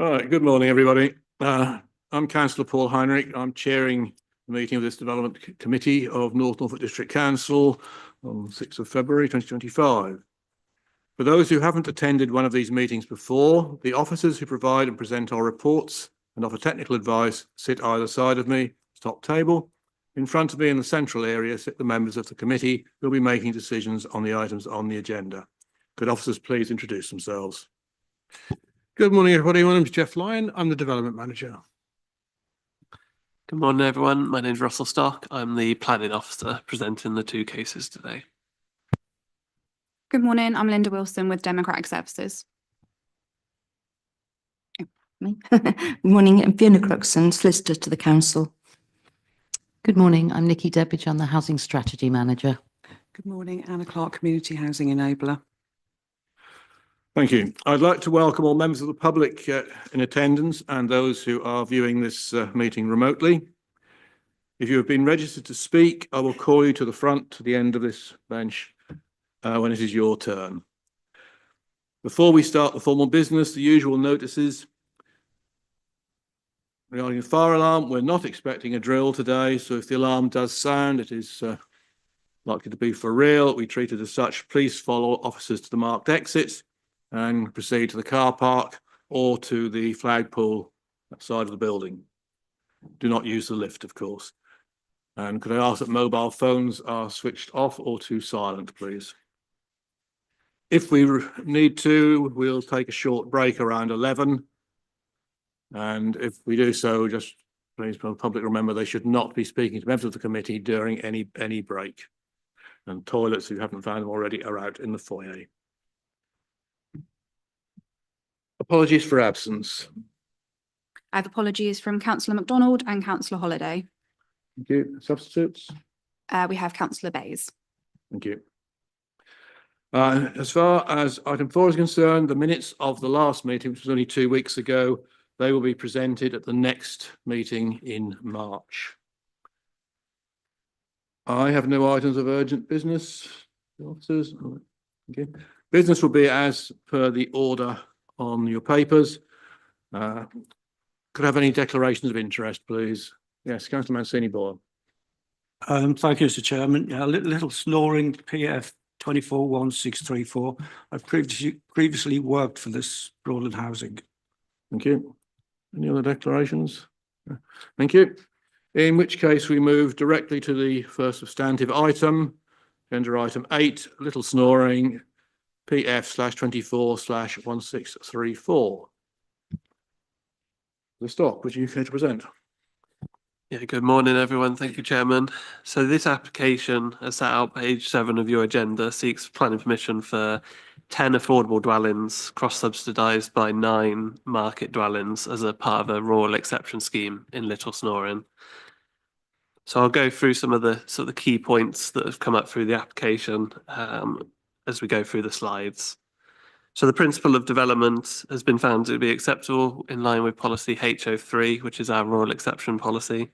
All right, good morning, everybody. I'm Councillor Paul Heinrich. I'm chairing the meeting of this Development Committee of Norfolk District Council on 6th of February 2025. For those who haven't attended one of these meetings before, the officers who provide and present our reports and offer technical advice sit either side of me, top table. In front of me in the central area sit the members of the committee who will be making decisions on the items on the agenda. Could officers please introduce themselves? Good morning, everybody. My name is Jeff Lyon. I'm the Development Manager. Good morning, everyone. My name is Russell Stock. I'm the Planning Officer presenting the two cases today. Good morning. I'm Linda Wilson with Democratic Services. Good morning. I'm Fiona Cruxon, Solicitor to the Council. Good morning. I'm Nikki Debbage. I'm the Housing Strategy Manager. Good morning. Anna Clark, Community Housing Enabler. Thank you. I'd like to welcome all members of the public in attendance and those who are viewing this meeting remotely. If you have been registered to speak, I will call you to the front to the end of this bench when it is your turn. Before we start the formal business, the usual notices. Regarding the fire alarm, we're not expecting a drill today, so if the alarm does sound, it is likely to be for real. We treat it as such. Please follow officers to the marked exits and proceed to the car park or to the flagpole side of the building. Do not use the lift, of course. And could I ask that mobile phones are switched off or to silent, please? If we need to, we'll take a short break around 11. And if we do so, just please, the public remember they should not be speaking to members of the committee during any break. And toilets, if you haven't found them already, are out in the foyer. Apologies for absence. I have apologies from Councillor MacDonald and Councillor Holliday. Thank you. Substitutes? We have Councillor Bayes. Thank you. As far as item 4 is concerned, the minutes of the last meeting, which was only 2 weeks ago, they will be presented at the next meeting in March. I have no items of urgent business. Officers? Okay. Business will be as per the order on your papers. Could I have any declarations of interest, please? Yes, Councillor Mancini-Boyle. Thank you, Mr. Chairman. Yeah, little snoring, PF 241634. I've previously worked for this Broadland Housing. Thank you. Any other declarations? Thank you. In which case we move directly to the first substantive item, agenda item 8, little snoring, PF/24/1634. The Stock, would you care to present? Yeah, good morning, everyone. Thank you, Chairman. So this application, as set out page 7 of your agenda, seeks planning permission for 10 affordable dwellings cross-subsidised by 9 market dwellings as a part of a rural exception scheme in Little Snoring. So I'll go through some of the key points that have come up through the application as we go through the slides. So the principle of development has been found to be acceptable in line with policy HO3, which is our rural exception policy.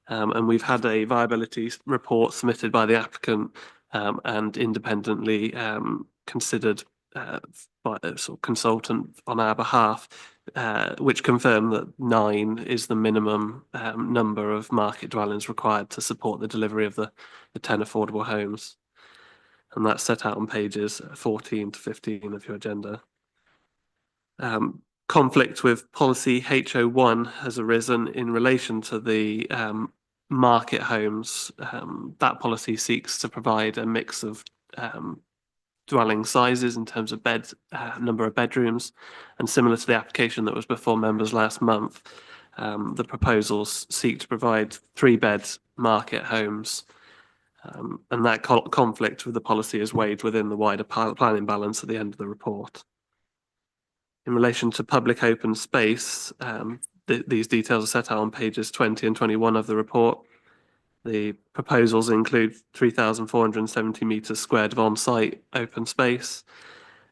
And we've had a viability report submitted by the applicant and independently considered by a sort of consultant on our behalf, which confirmed that 9 is the minimum number of market dwellings required to support the delivery of the 10 affordable homes. And that's set out on pages 14 to 15 of your agenda. Conflict with policy HO1 has arisen in relation to the market homes. That policy seeks to provide a mix of dwelling sizes in terms of number of bedrooms, and similar to the application that was before members last month, the proposals seek to provide 3-bed market homes. And that conflict with the policy is weighed within the wider planning balance at the end of the report. In relation to public open space, these details are set out on pages 20 and 21 of the report. The proposals include 3,470 metres squared of on-site open space,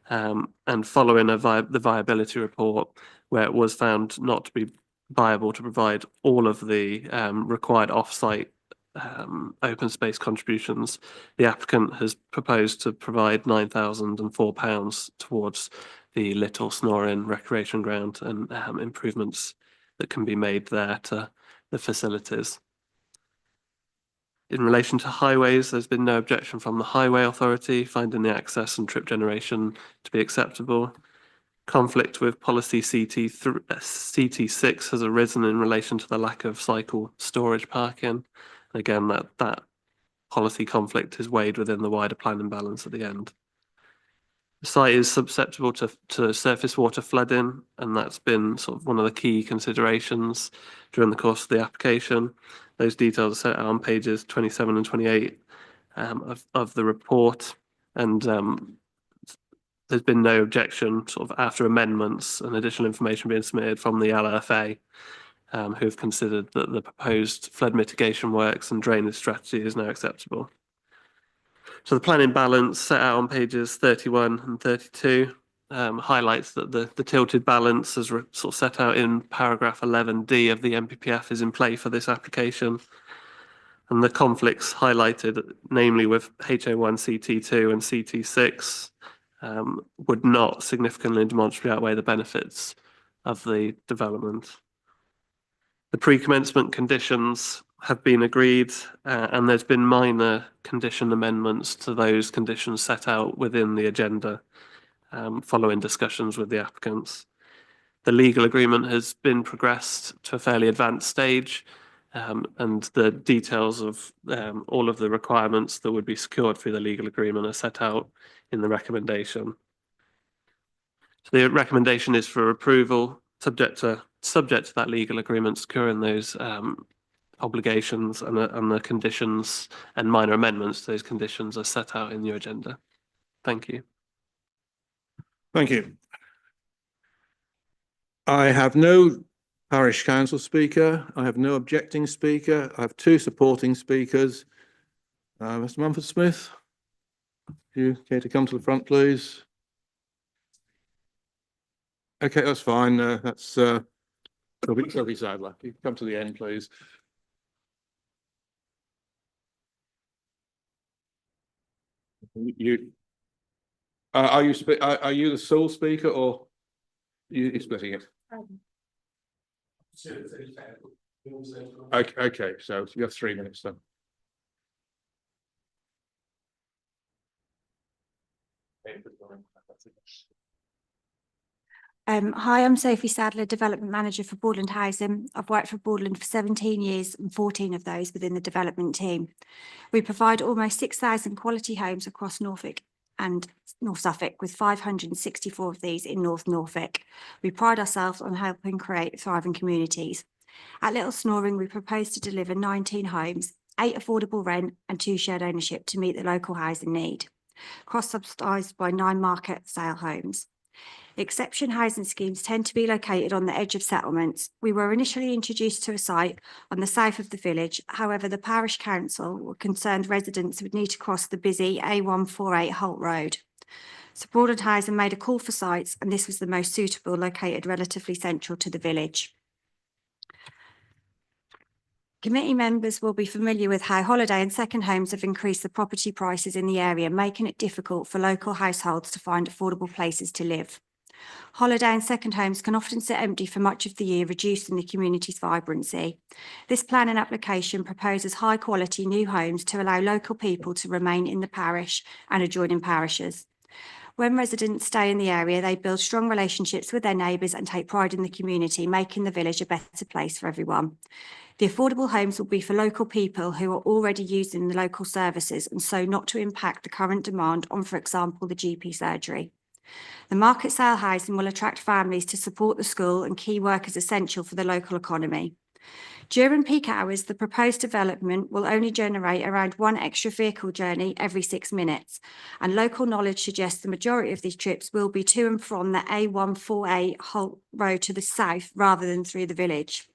and following the viability report, where it was found not to be viable to provide all of the required off-site open space contributions, the applicant has proposed to provide £9,004 towards the Little Snoring recreation ground and improvements that can be made there to the facilities. In relation to highways, there's been no objection from the Highway Authority, finding the access and trip generation to be acceptable. Conflict with policy CT6 has arisen in relation to the lack of cycle storage parking. Again, that policy conflict is weighed within the wider planning balance at the end. The site is susceptible to surface water flooding, and that's been sort of one of the key considerations during the course of the application. Those details are set out on pages 27 and 28 of the report, and there's been no objection sort of after amendments and additional information being submitted from the LFA, who have considered that the proposed flood mitigation works and drainage strategy is now acceptable. So the planning balance set out on pages 31 and 32 highlights that the tilted balance as sort of set out in paragraph 11D of the NPPF is in play for this application. And the conflicts highlighted, namely with HO1 CT2 and CT6, would not significantly and demonstrably outweigh the benefits of the development. The pre-commencement conditions have been agreed, and there's been minor condition amendments to those conditions set out within the agenda following discussions with the applicants. The legal agreement has been progressed to a fairly advanced stage, and the details of all of the requirements that would be secured through the legal agreement are set out in the recommendation. So the recommendation is for approval, subject to that legal agreement securing those obligations, and the conditions and minor amendments to those conditions are set out in your agenda. Thank you. Thank you. I have no parish council speaker. I have no objecting speaker. I have two supporting speakers. Mr. Mumford Smith, do you care to come to the front, please? Okay, that's fine. That's Sylvie Sadler. You can come to the end, please. Are you the sole speaker, or you're splitting it? Okay, so you have 3 minutes then. Hi, I'm Sophie Sadler, Development Manager for Broadland Housing. I've worked for Broadland for 17 years and 14 of those within the development team. We provide almost 6,000 quality homes across Norfolk and North Suffolk, with 564 of these in North Norfolk. We pride ourselves on helping create thriving communities. At Little Snoring, we propose to deliver 19 homes, 8 affordable rent and 2 shared ownership to meet the local housing need, cross-subsidised by 9 market sale homes. Exception housing schemes tend to be located on the edge of settlements. We were initially introduced to a site on the south of the village. However, the parish council were concerned residents would need to cross the busy A148 Holt Road. So Broadland Housing made a call for sites, and this was the most suitable, located relatively central to the village. Committee members will be familiar with how holiday and second homes have increased the property prices in the area, making it difficult for local households to find affordable places to live. Holiday and second homes can often sit empty for much of the year, reducing the community's vibrancy. This planning application proposes high quality new homes to allow local people to remain in the parish and adjoining parishes. When residents stay in the area, they build strong relationships with their neighbours and take pride in the community, making the village a better place for everyone. The affordable homes will be for local people who are already using the local services, and so not to impact the current demand on, for example, the GP surgery. The market sale housing will attract families to support the school and key workers essential for the local economy. During peak hours, the proposed development will only generate around 1 extra vehicle journey every 6 minutes, and local knowledge suggests the majority of these trips will be to and from the A148 Holt Road to the south rather than through the village.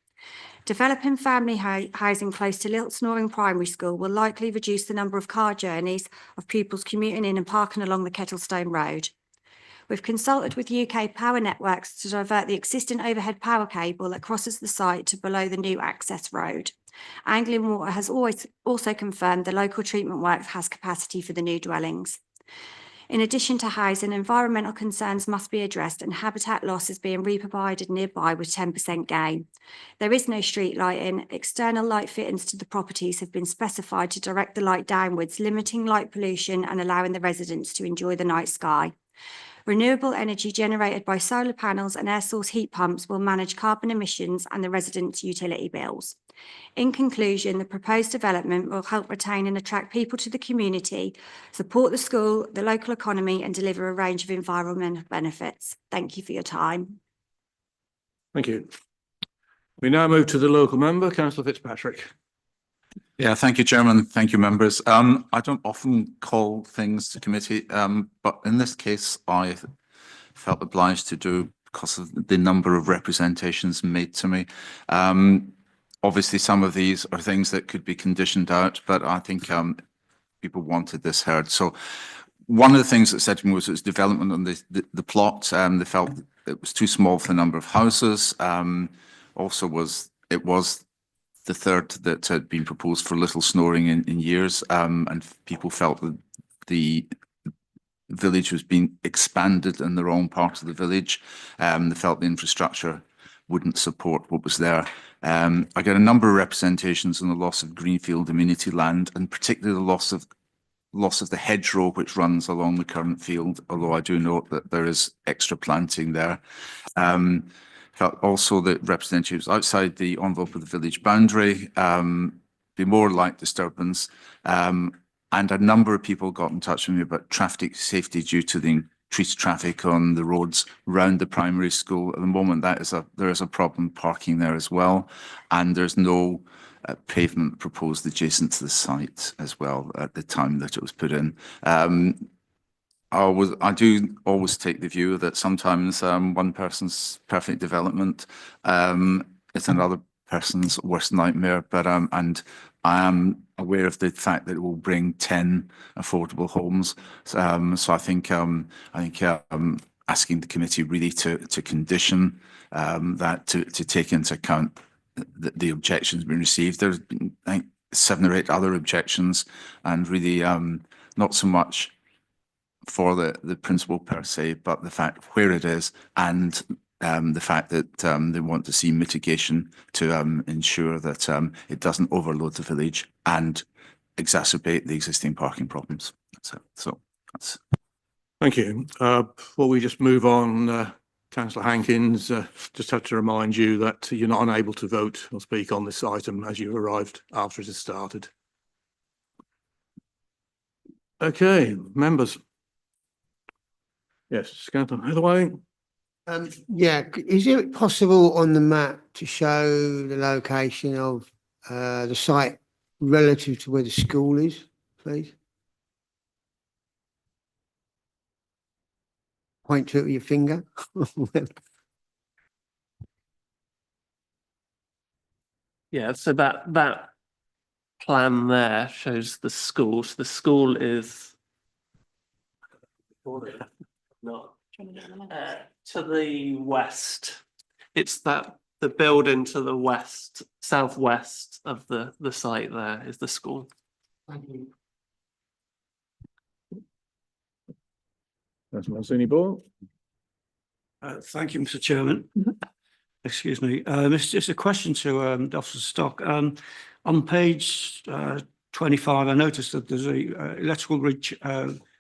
Developing family housing close to Little Snoring Primary School will likely reduce the number of car journeys of pupils commuting in and parking along the Kettlestone Road. We've consulted with UK Power Networks to divert the existing overhead power cable that crosses the site to below the new access road. Anglian Water has also confirmed the local treatment works has capacity for the new dwellings. In addition to housing, environmental concerns must be addressed and habitat loss is being re-provided nearby with 10% gain. There is no street lighting. External light fittings to the properties have been specified to direct the light downwards, limiting light pollution and allowing the residents to enjoy the night sky. Renewable energy generated by solar panels and air source heat pumps will manage carbon emissions and the residents' utility bills. In conclusion, the proposed development will help retain and attract people to the community, support the school, the local economy, and deliver a range of environmental benefits. Thank you for your time. Thank you. We now move to the local member, Councillor Fitzpatrick. Yeah, thank you, Chairman. Thank you, members. I don't often call things to committee, but in this case, I felt obliged to do because of the number of representations made to me. Obviously, some of these are things that could be conditioned out, but I think people wanted this heard. So one of the things that said to me was it was development on the plot. They felt it was too small for the number of houses. Also it was the third that had been proposed for little snoring in years, and people felt that the village was being expanded in the wrong part of the village. They felt the infrastructure wouldn't support what was there. I get a number of representations on the loss of greenfield amenity land, and particularly the loss of the hedgerow which runs along the current field, although I do note that there is extra planting there. Felt also that representatives outside the envelope of the village boundary be more light disturbance, and a number of people got in touch with me about traffic safety due to the increased traffic on the roads around the primary school. At the moment, there is a problem parking there as well, and there's no pavement proposed adjacent to the site as well at the time that it was put in. I do always take the view that sometimes one person's perfect development is another person's worst nightmare. But and I am aware of the fact that it will bring 10 affordable homes. So I think asking the committee really to condition that to take into account the objections being received. There's been, I think, 7 or 8 other objections, and really not so much for the principle per se, but the fact where it is and the fact that they want to see mitigation to ensure that it doesn't overload the village and exacerbate the existing parking problems. So that's. Thank you. Before we just move on, Councillor Hankins, just have to remind you that you're not unable to vote or speak on this item as you've arrived after it has started. Okay, members. Yes, Councillor Hathaway. Yeah, is it possible on the map to show the location of the site relative to where the school is, please? Point to it with your finger. Yeah, so that plan there shows the school. So the school is not to the west. It's the building to the west, southwest of the site. There is the school. Thank you. Councillor Mazzini-Ball. Thank you, Mr. Chairman. Excuse me. It's just a question to Officer Stock. On page 25, I noticed that there's a electrical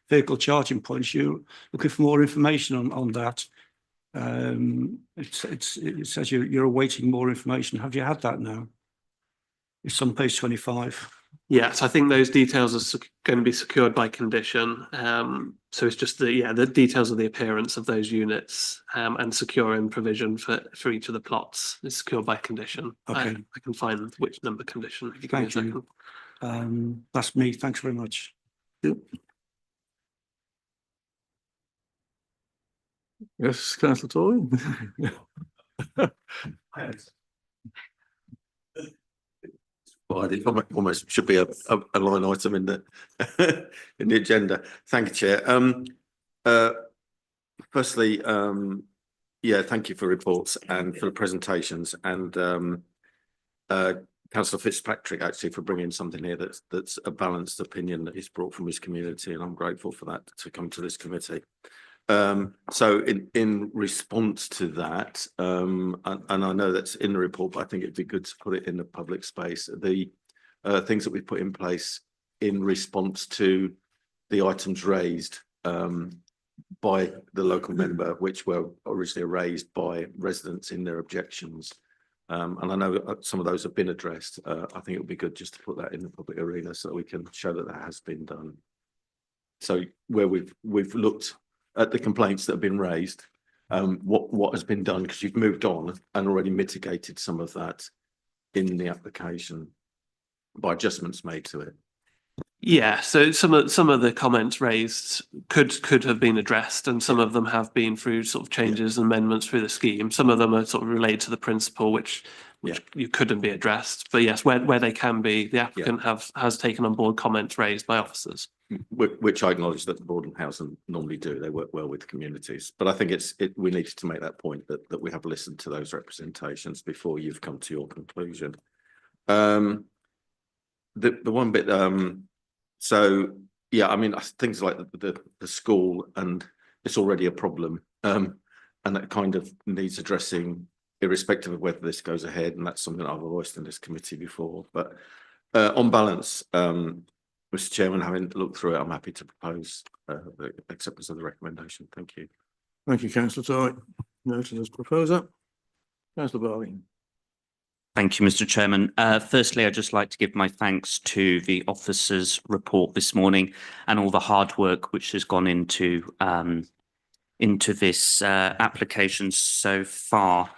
vehicle charging points. You're looking for more information on that. It says you're awaiting more information. Have you had that now? It's on page 25. Yes, I think those details are going to be secured by condition. So it's just the details of the appearance of those units and securing provision for each of the plots is secured by condition. Okay. I can find which number condition. If you give me a Thank you. second. That's me. Thanks very much. Yes, Councillor Tory. Well, it almost should be a line item in the in the agenda. Thank you, Chair. Firstly, yeah, thank you for reports and for the presentations. And Councillor Fitzpatrick actually for bringing something here that's a balanced opinion that he's brought from his community, and I'm grateful for that to come to this committee. So in response to that, and I know that's in the report, but I think it'd be good to put it in the public space. The things that we've put in place in response to the items raised by the local member, which were originally raised by residents in their objections. And I know some of those have been addressed. I think it would be good just to put that in the public arena so that we can show that that has been done. So where we've looked at the complaints that have been raised, what has been done, because you've moved on and already mitigated some of that in the application by adjustments made to it. Yeah, so some of the comments raised could have been addressed, and some of them have been through sort of changes and amendments through the scheme. Some of them are sort of related to the principle, which you couldn't be addressed. But yes, where they can be, the applicant has taken on board comments raised by officers. Which I acknowledge that the board and housing normally do. They work well with communities, but I think we needed to make that point that we have listened to those representations before you've come to your conclusion. The one bit, so yeah, I mean things like the school, and it's already a problem, and that kind of needs addressing irrespective of whether this goes ahead, and that's something I've voiced in this committee before. But on balance, Mr. Chairman, having looked through it, I'm happy to propose the acceptance of the recommendation. Thank you. Thank you, councillor Torrey. Noted as proposer. Councillor Barley. Thank you, Mr. Chairman. Firstly, I'd just like to give my thanks to the officers' report this morning and all the hard work which has gone into this application so far.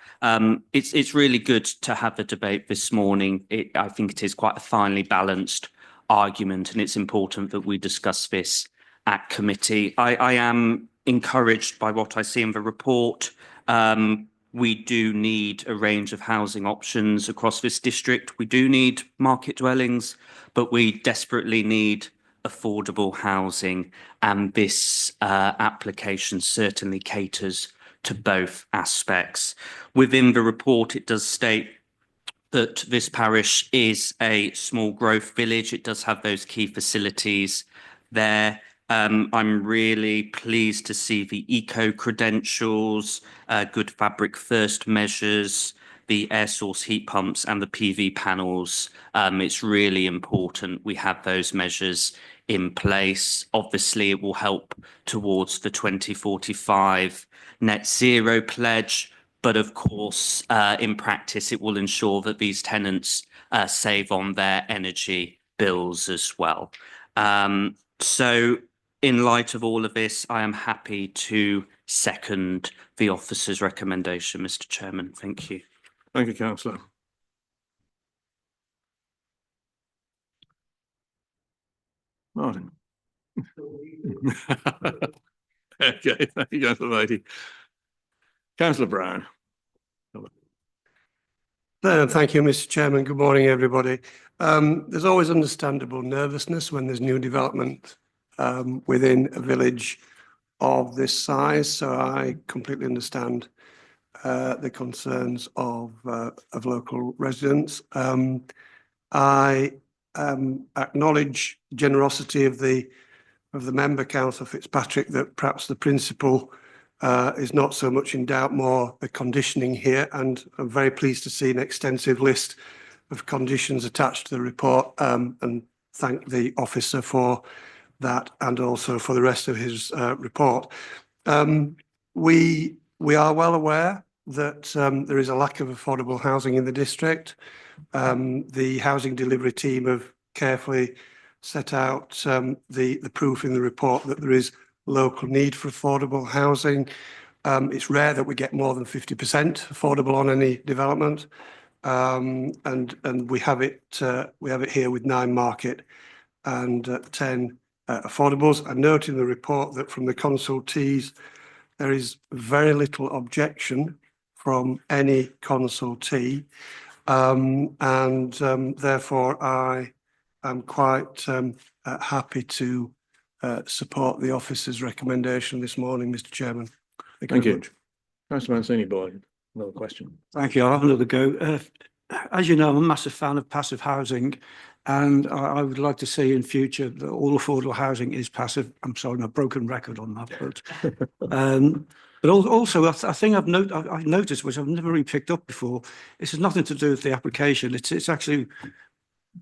It's really good to have the debate this morning. I think it is quite a finely balanced argument, and it's important that we discuss this at committee. I am encouraged by what I see in the report. We do need a range of housing options across this district. We do need market dwellings, but we desperately need affordable housing, and this application certainly caters to both aspects. Within the report, it does state that this parish is a small growth village. It does have those key facilities there. I'm really pleased to see the eco credentials, good fabric first measures, the air source heat pumps and the PV panels. It's really important we have those measures in place. Obviously, it will help towards the 2045 net zero pledge. But of course, in practice, it will ensure that these tenants save on their energy bills as well. So in light of all of this, I am happy to second the officer's recommendation, Mr. Chairman. Thank you. Thank you, councillor. Martin. Okay, thank you, councillor Beattie. Councillor Brown. Thank you, Mr. Chairman. Good morning, everybody. There's always understandable nervousness when there's new development within a village of this size, so I completely understand the concerns of local residents. I acknowledge generosity of the member, Councillor Fitzpatrick, that perhaps the principle is not so much in doubt, more the conditioning here, and I'm very pleased to see an extensive list of conditions attached to the report, and thank the officer for that and also for the rest of his report. We are well aware that there is a lack of affordable housing in the district. The housing delivery team have carefully set out the proof in the report that there is local need for affordable housing. It's rare that we get more than 50% affordable on any development, and we have it here with 9 market and 10 affordables. I note in the report that from the consultees there is very little objection from any consultee, and therefore I am quite happy to support the officer's recommendation this morning, Mr. Chairman. Thank you. Councillor Mancini, boy, another question. Thank you. I'll have another go. as you know, I'm a massive fan of passive housing, and I would like to see in future that all affordable housing is passive. I'm sorry, I'm a broken record on that, but also I think I've noticed, which I've never really picked up before, this has nothing to do with the application. It's actually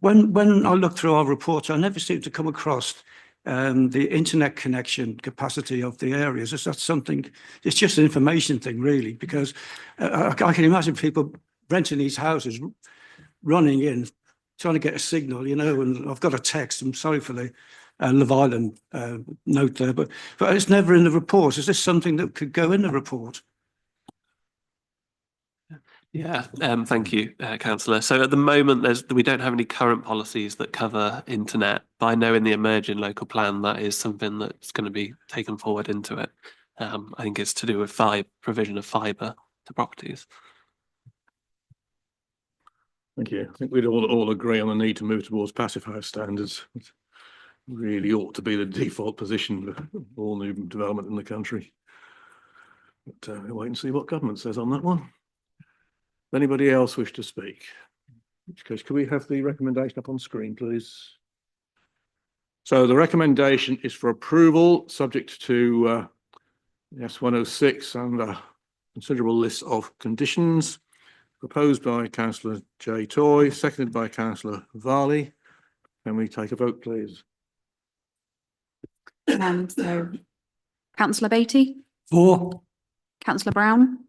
when I look through our reports, I never seem to come across the internet connection capacity of the areas. Is that something? It's just an information thing, really, because I can imagine people renting these houses, running in, trying to get a signal, you know, and I've got a text. I'm sorry for the Love Island note there, but it's never in the report. Is this something that could go in the report? Yeah, thank you, councillor. So at the moment, we don't have any current policies that cover internet, but I know in the emerging local plan that is something that's going to be taken forward into it. I think it's to do with provision of fibre to properties. Thank you. I think we'd all agree on the need to move towards passive house standards. It really ought to be the default position for all new development in the country. But we'll wait and see what government says on that one. Anybody else wish to speak? In which case, could we have the recommendation up on screen, please? So the recommendation is for approval, subject to S106 and a considerable list of conditions, proposed by Councillor J. Toy, seconded by Councillor Varley. Can we take a vote, please? So Councillor Beattie, For. Councillor Brown,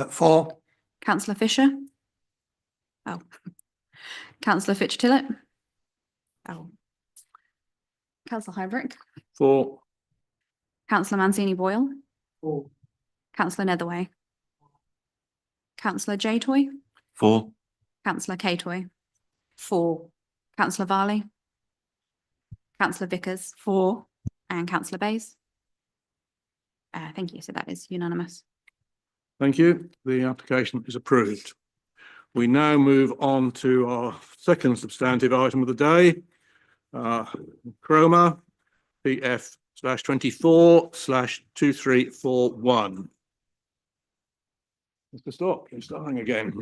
For. Councillor Fisher. Oh. Councillor Fitch-Tillett. Oh. Councillor Heinrich. For. Councillor Mancini-Boyle. For. Councillor Netherway. Councillor J. Toy. For. Councillor K. Toy. For. Councillor Varley. Councillor Vickers. For. And Councillor Bayes. Thank you. So that is unanimous. Thank you. The application is approved. We now move on to our second substantive item of the day. Chroma PF/24/2341. Mr. Stock, you're starting again.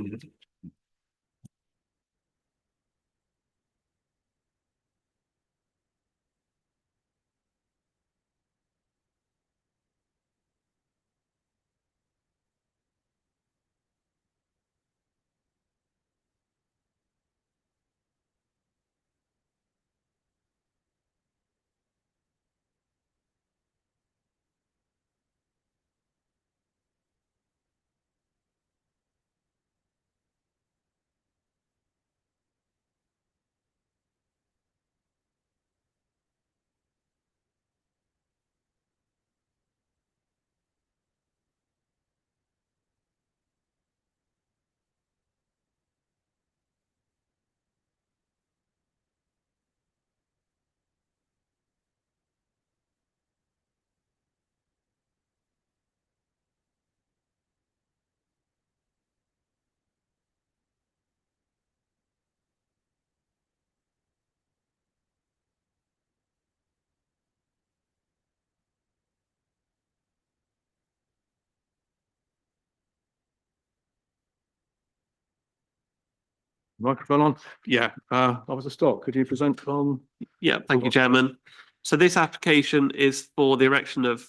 Microphone on. Yeah, Officer Stock, could you present on? Yeah, thank you, Chairman. So this application is for the erection of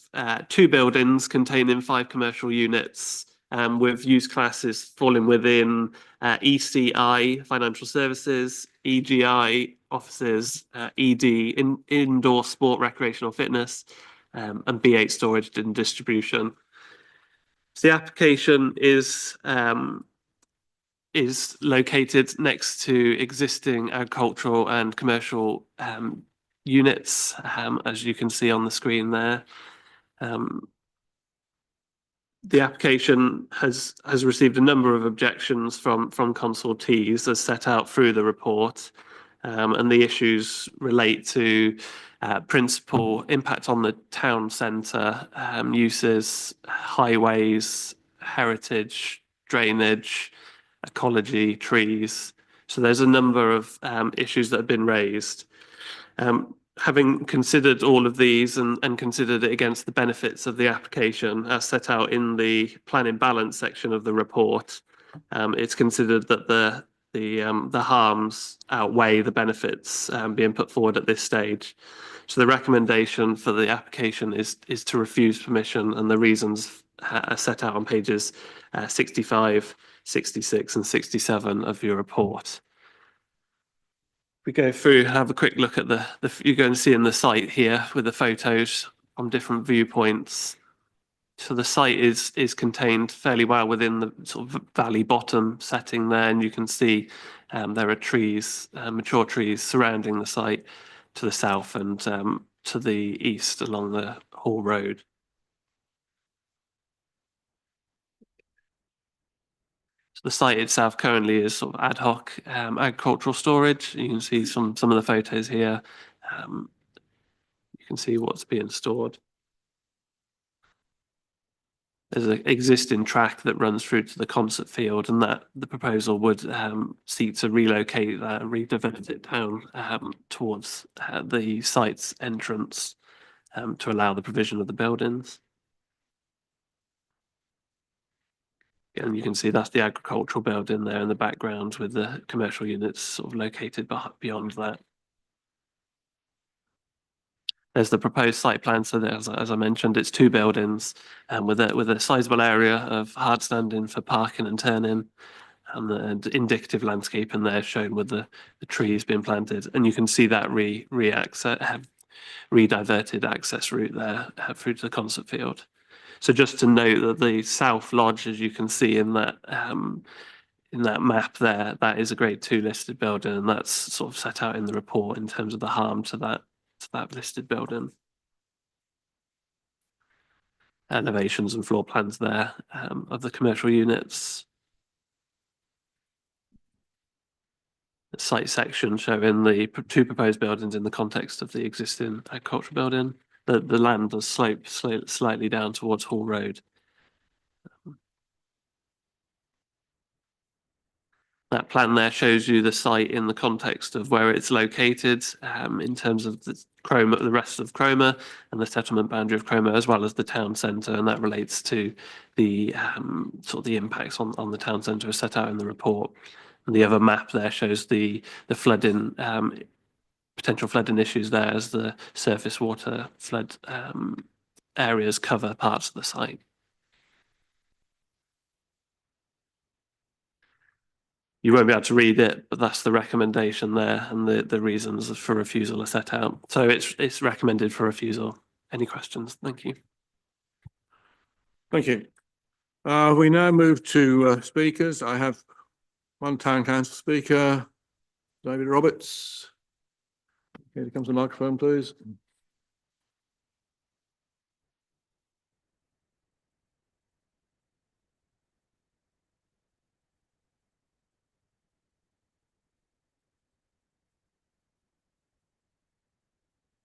2 buildings containing 5 commercial units with use classes falling within ECI, financial services, EGI, offices, ED, indoor sport, recreational fitness, and B8 storage and distribution. So the application is located next to existing agricultural and commercial units, as you can see on the screen there. The application has received a number of objections from consultees as set out through the report, and the issues relate to principal impact on the town centre, uses, highways, heritage, drainage, ecology, trees. So there's a number of issues that have been raised. Having considered all of these and considered it against the benefits of the application as set out in the planning balance section of the report, it's considered that the the harms outweigh the benefits being put forward at this stage. So the recommendation for the application is to refuse permission, and the reasons are set out on pages 65, 66 and 67 of your report. We go through, have a quick look at you're going to see in the site here with the photos from different viewpoints. So the site is contained fairly well within the sort of valley bottom setting there, and you can see there are trees, mature trees surrounding the site to the south and to the east along the Hall Road. So the site itself currently is sort of ad hoc agricultural storage. You can see some of the photos here. You can see what's being stored. There's an existing track that runs through to the concert field, and that the proposal would seek to relocate that and redivert it down towards the site's entrance to allow the provision of the buildings. And you can see that's the agricultural building there in the background with the commercial units sort of located beyond that. There's the proposed site plan. So as I mentioned, it's 2 buildings with a sizable area of hard standing for parking and turning, and the indicative landscape in there shown with the trees being planted. And you can see that rediverted access route there through to the concert field. So just to note that the South Lodge, as you can see in that map there, that is a Grade 2 listed building, and that's sort of set out in the report in terms of the harm to that listed building. Elevations and floor plans there of the commercial units. The site section showing the 2 proposed buildings in the context of the existing agricultural building. The land does slope slightly down towards Hall Road. That plan there shows you the site in the context of where it's located in terms of the rest of Cromer and the settlement boundary of Cromer, as well as the town centre, and that relates to the sort of the impacts on the town centre as set out in the report. And the other map there shows the flooding, potential flooding issues there as the surface water flood areas cover parts of the site. You won't be able to read it, but that's the recommendation there, and the reasons for refusal are set out. So it's recommended for refusal. Any questions? Thank you. Thank you. We now move to speakers. I have one town council speaker, David Roberts. Here comes the microphone, please.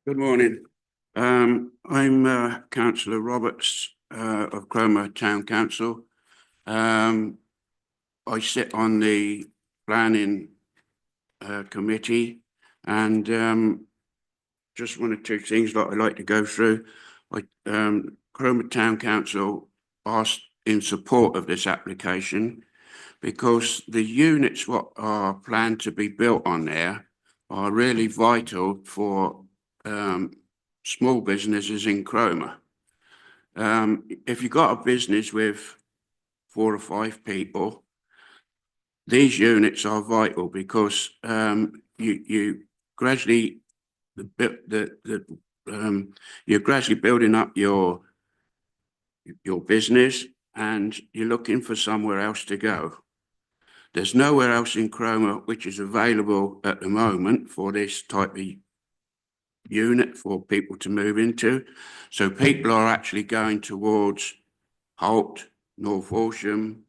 Good morning. I'm Councillor Roberts of Cromer Town Council. I sit on the planning committee, and just 1 or 2 things that I'd like to go through. Cromer Town Council asked in support of this application because the units what are planned to be built on there are really vital for small businesses in Cromer. If you've got a business with 4 or 5 people, these units are vital because you gradually you're gradually building up your business, and you're looking for somewhere else to go. There's nowhere else in Cromer which is available at the moment for this type of unit for people to move into. So people are actually going towards Holt, North Walsham,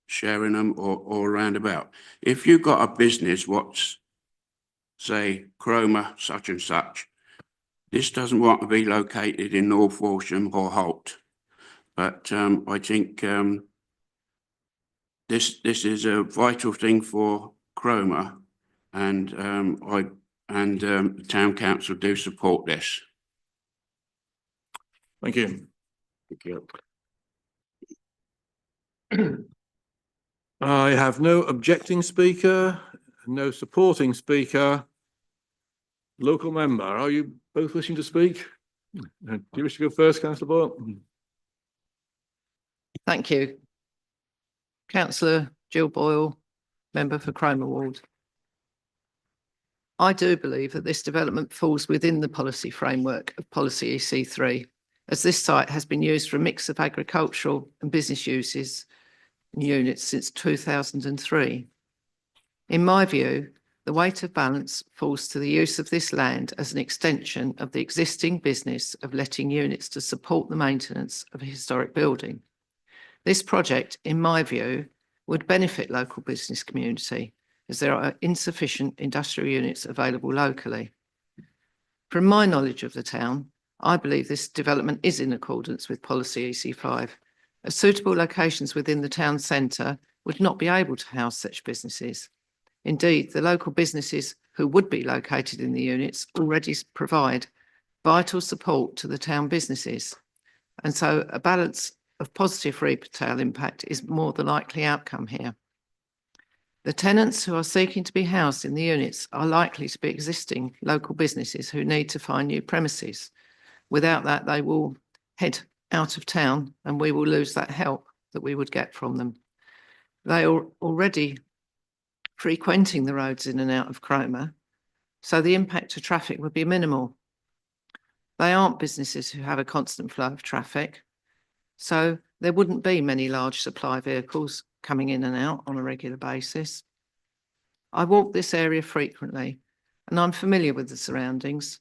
Sheringham, or roundabout. If you've got a business what's, say, Cromer such and such, this doesn't want to be located in North Walsham or Holt. But I think this is a vital thing for Cromer, and the Town Council do support this. Thank you. Thank you. I have no objecting speaker, no supporting speaker. Local member, are you both wishing to speak? Do you wish to go first, councillor Boyle? Thank you. Councillor Jill Boyle, member for Cromer Ward. I do believe that this development falls within the policy framework of Policy EC3, as this site has been used for a mix of agricultural and business uses and units since 2003. In my view, the weight of balance falls to the use of this land as an extension of the existing business of letting units to support the maintenance of a historic building. This project, in my view, would benefit local business community as there are insufficient industrial units available locally. From my knowledge of the town, I believe this development is in accordance with Policy EC5, as suitable locations within the town centre would not be able to house such businesses. Indeed, the local businesses who would be located in the units already provide vital support to the town businesses. And so a balance of positive retail impact is more the likely outcome here. The tenants who are seeking to be housed in the units are likely to be existing local businesses who need to find new premises. Without that, they will head out of town and we will lose that help that we would get from them. They are already frequenting the roads in and out of Cromer, so the impact to traffic would be minimal. They aren't businesses who have a constant flow of traffic, so there wouldn't be many large supply vehicles coming in and out on a regular basis. I walk this area frequently and I'm familiar with the surroundings,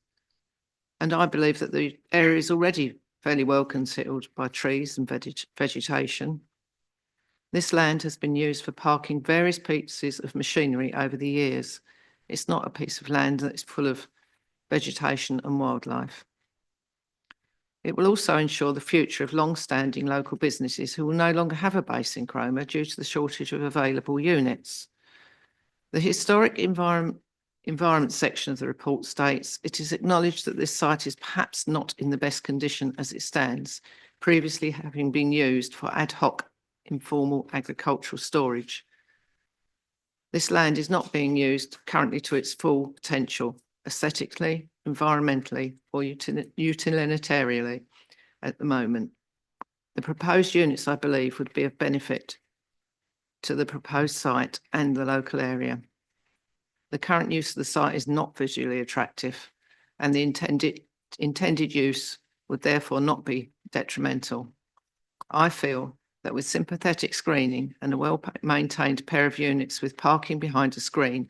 and I believe that the area is already fairly well concealed by trees and vegetation. This land has been used for parking various pieces of machinery over the years. It's not a piece of land that is full of vegetation and wildlife. It will also ensure the future of long-standing local businesses who will no longer have a base in Cromer due to the shortage of available units. The historic environment section of the report states it is acknowledged that this site is perhaps not in the best condition as it stands, previously having been used for ad hoc informal agricultural storage. This land is not being used currently to its full potential, aesthetically, environmentally, or utilitarianly at the moment. The proposed units, I believe, would be of benefit to the proposed site and the local area. The current use of the site is not visually attractive, and the intended use would therefore not be detrimental. I feel that with sympathetic screening and a well-maintained pair of units with parking behind a screen,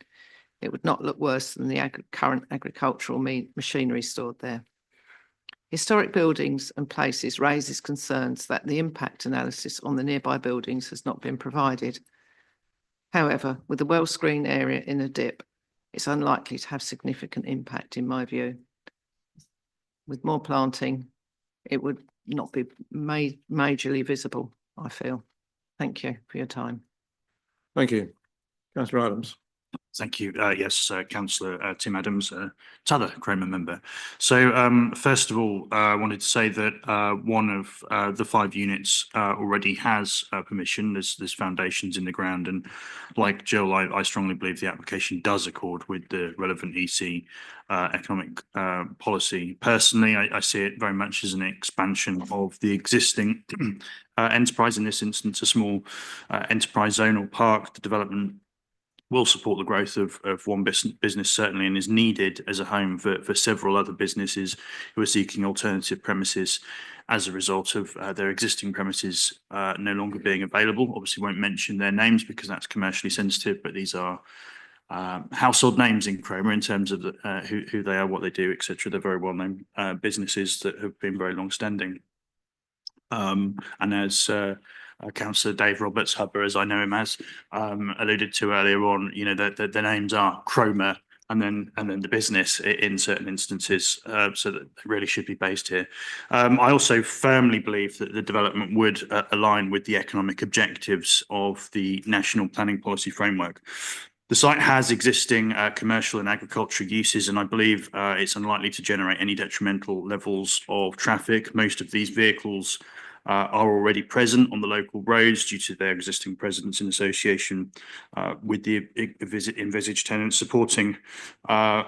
it would not look worse than the current agricultural machinery stored there. Historic buildings and places raises concerns that the impact analysis on the nearby buildings has not been provided. However, with the well-screened area in a dip, it's unlikely to have significant impact in my view. With more planting, it would not be majorly visible, I feel. Thank you for your time. Thank you. Councillor Adams. Thank you. Yes, Councillor Tim Adams, t'other Cromer member. So first of all, I wanted to say that one of the 5 units already has permission. There's foundations in the ground, and like Jill, I strongly believe the application does accord with the relevant EC economic policy. Personally, I see it very much as an expansion of the existing enterprise, in this instance, a small enterprise zonal park. The development will support the growth of one business certainly, and is needed as a home for several other businesses who are seeking alternative premises as a result of their existing premises no longer being available. Obviously won't mention their names because that's commercially sensitive, but these are household names in Cromer in terms of who they are, what they do, etc. They're very well-known businesses that have been very long-standing. And as Councillor Dave Roberts, Hubber, as I know him as, alluded to earlier on, you know, the names are Cromer and then the business in certain instances, so that they really should be based here. I also firmly believe that the development would align with the economic objectives of the National Planning Policy Framework. The site has existing commercial and agricultural uses, and I believe it's unlikely to generate any detrimental levels of traffic. Most of these vehicles are already present on the local roads due to their existing presence in association with the envisaged tenants. Supporting a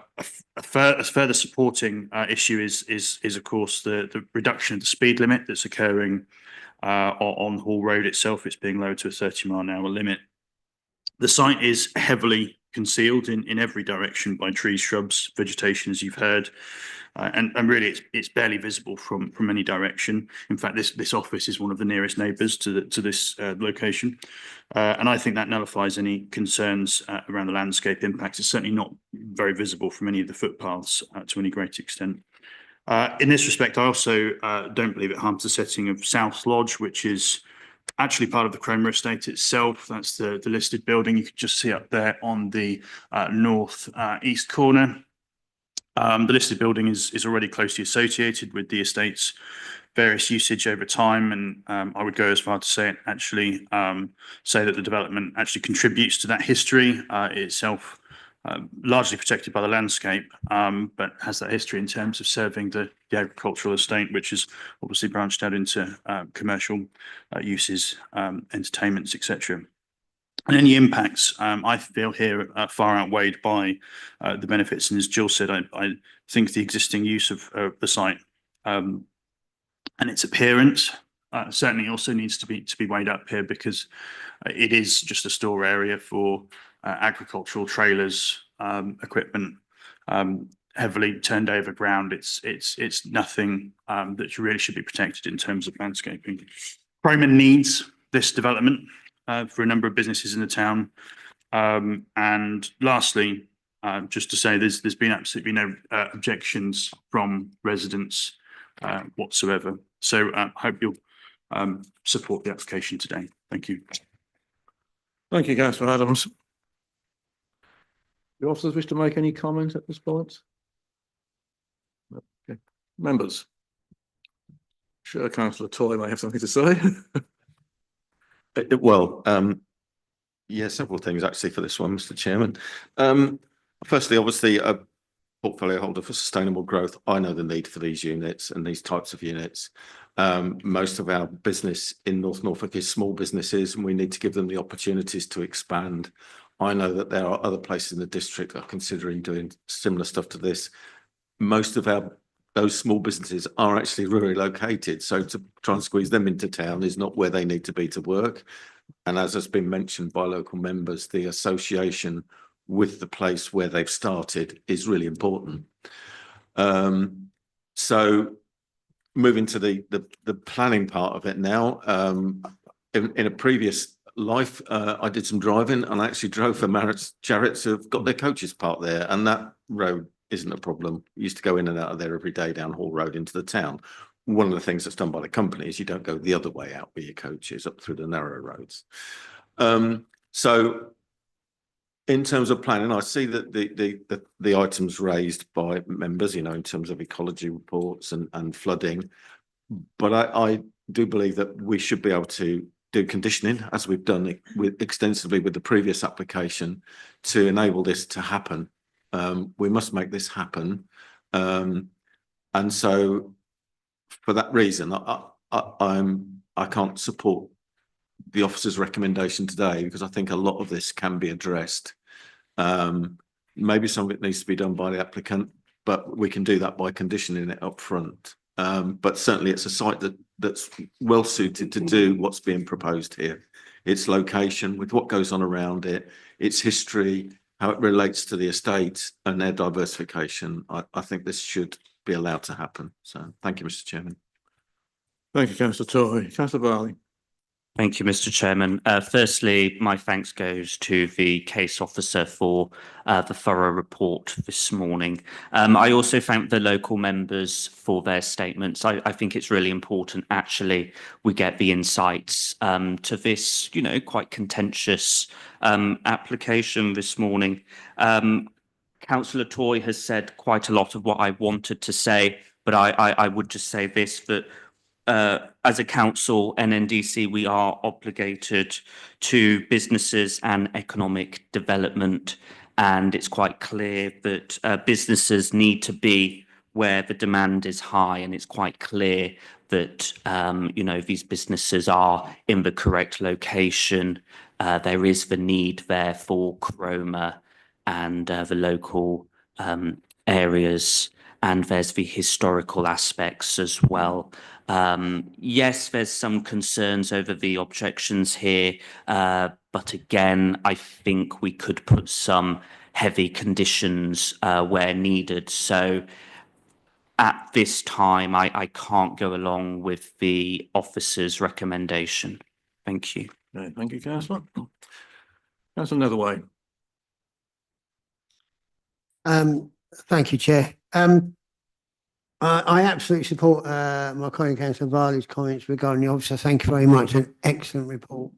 further supporting issue is of course the reduction of the speed limit that's occurring on Hall Road itself. It's being lowered to a 30-mile-an-hour limit. The site is heavily concealed in every direction by trees, shrubs, vegetation, as you've heard. And really, it's barely visible from any direction. In fact, this office is one of the nearest neighbours to this location, and I think that nullifies any concerns around the landscape impacts. It's certainly not very visible from any of the footpaths to any great extent. In this respect, I also don't believe it harms the setting of South Lodge, which is actually part of the Cromer estate itself. That's the listed building. You can just see up there on the north east corner. The listed building is already closely associated with the estate's various usage over time, and I would go as far to say say that the development actually contributes to that history itself, largely protected by the landscape, but has that history in terms of serving the agricultural estate, which is obviously branched out into commercial uses, entertainments, etc. And any impacts, I feel here far outweighed by the benefits. And as Jill said, I think the existing use of the site and its appearance certainly also needs to be weighed up here, because it is just a store area for agricultural trailers, equipment, heavily turned over ground. It's nothing that really should be protected in terms of landscaping. Cromer needs this development for a number of businesses in the town. And lastly, just to say, there's been absolutely no objections from residents whatsoever. So I hope you'll support the application today. Thank you. Thank you, Councillor Adams. Do officers wish to make any comment at this point? Okay. Members? Sure, Councillor Toy may have something to say. Well, yeah, several things actually for this one, Mr. Chairman. Firstly, obviously, a portfolio holder for sustainable growth. I know the need for these units and these types of units. Most of our business in North Norfolk is small businesses, and we need to give them the opportunities to expand. I know that there are other places in the district that are considering doing similar stuff to this. Most of those small businesses are actually rurally located, so to try and squeeze them into town is not where they need to be to work. And as has been mentioned by local members, the association with the place where they've started is really important. So moving to the planning part of it now, in a previous life, I did some driving, and I actually drove for Jarrett's who've got their coaches parked there, and that road isn't a problem. You used to go in and out of there every day down Hall Road into the town. One of the things that's done by the company is you don't go the other way out with your coaches up through the narrow roads. So in terms of planning, I see that the items raised by members, you know, in terms of ecology reports and flooding, but I do believe that we should be able to do conditioning, as we've done extensively with the previous application, to enable this to happen. We must make this happen, and so for that reason, I can't support the officer's recommendation today, because I think a lot of this can be addressed. Maybe some of it needs to be done by the applicant, but we can do that by conditioning it up front. But certainly it's a site that's well suited to do what's being proposed here. Its location, with what goes on around it, its history, how it relates to the estate and their diversification. I think this should be allowed to happen. So thank you, Mr. Chairman. Thank you, Councillor Toy. Councillor Barley. Thank you, Mr. Chairman. Firstly, my thanks goes to the case officer for the thorough report this morning. I also thank the local members for their statements. I think it's really important, actually, we get the insights to this, you know, quite contentious application this morning. Councillor Toy has said quite a lot of what I wanted to say, but I would just say this, that as a council, NNDC, we are obligated to businesses and economic development, and it's quite clear that businesses need to be where the demand is high, and it's quite clear that, you know, these businesses are in the correct location. There is the need there for Cromer and the local areas, and there's the historical aspects as well. Yes, there's some concerns over the objections here, but again, I think we could put some heavy conditions where needed. So at this time, I can't go along with the officer's recommendation. Thank you. Okay, thank you, councillor. Councillor Netherway. Thank you, Chair. I absolutely support my colleague Councillor Varley's comments regarding the officer. Thank you very much. An excellent report.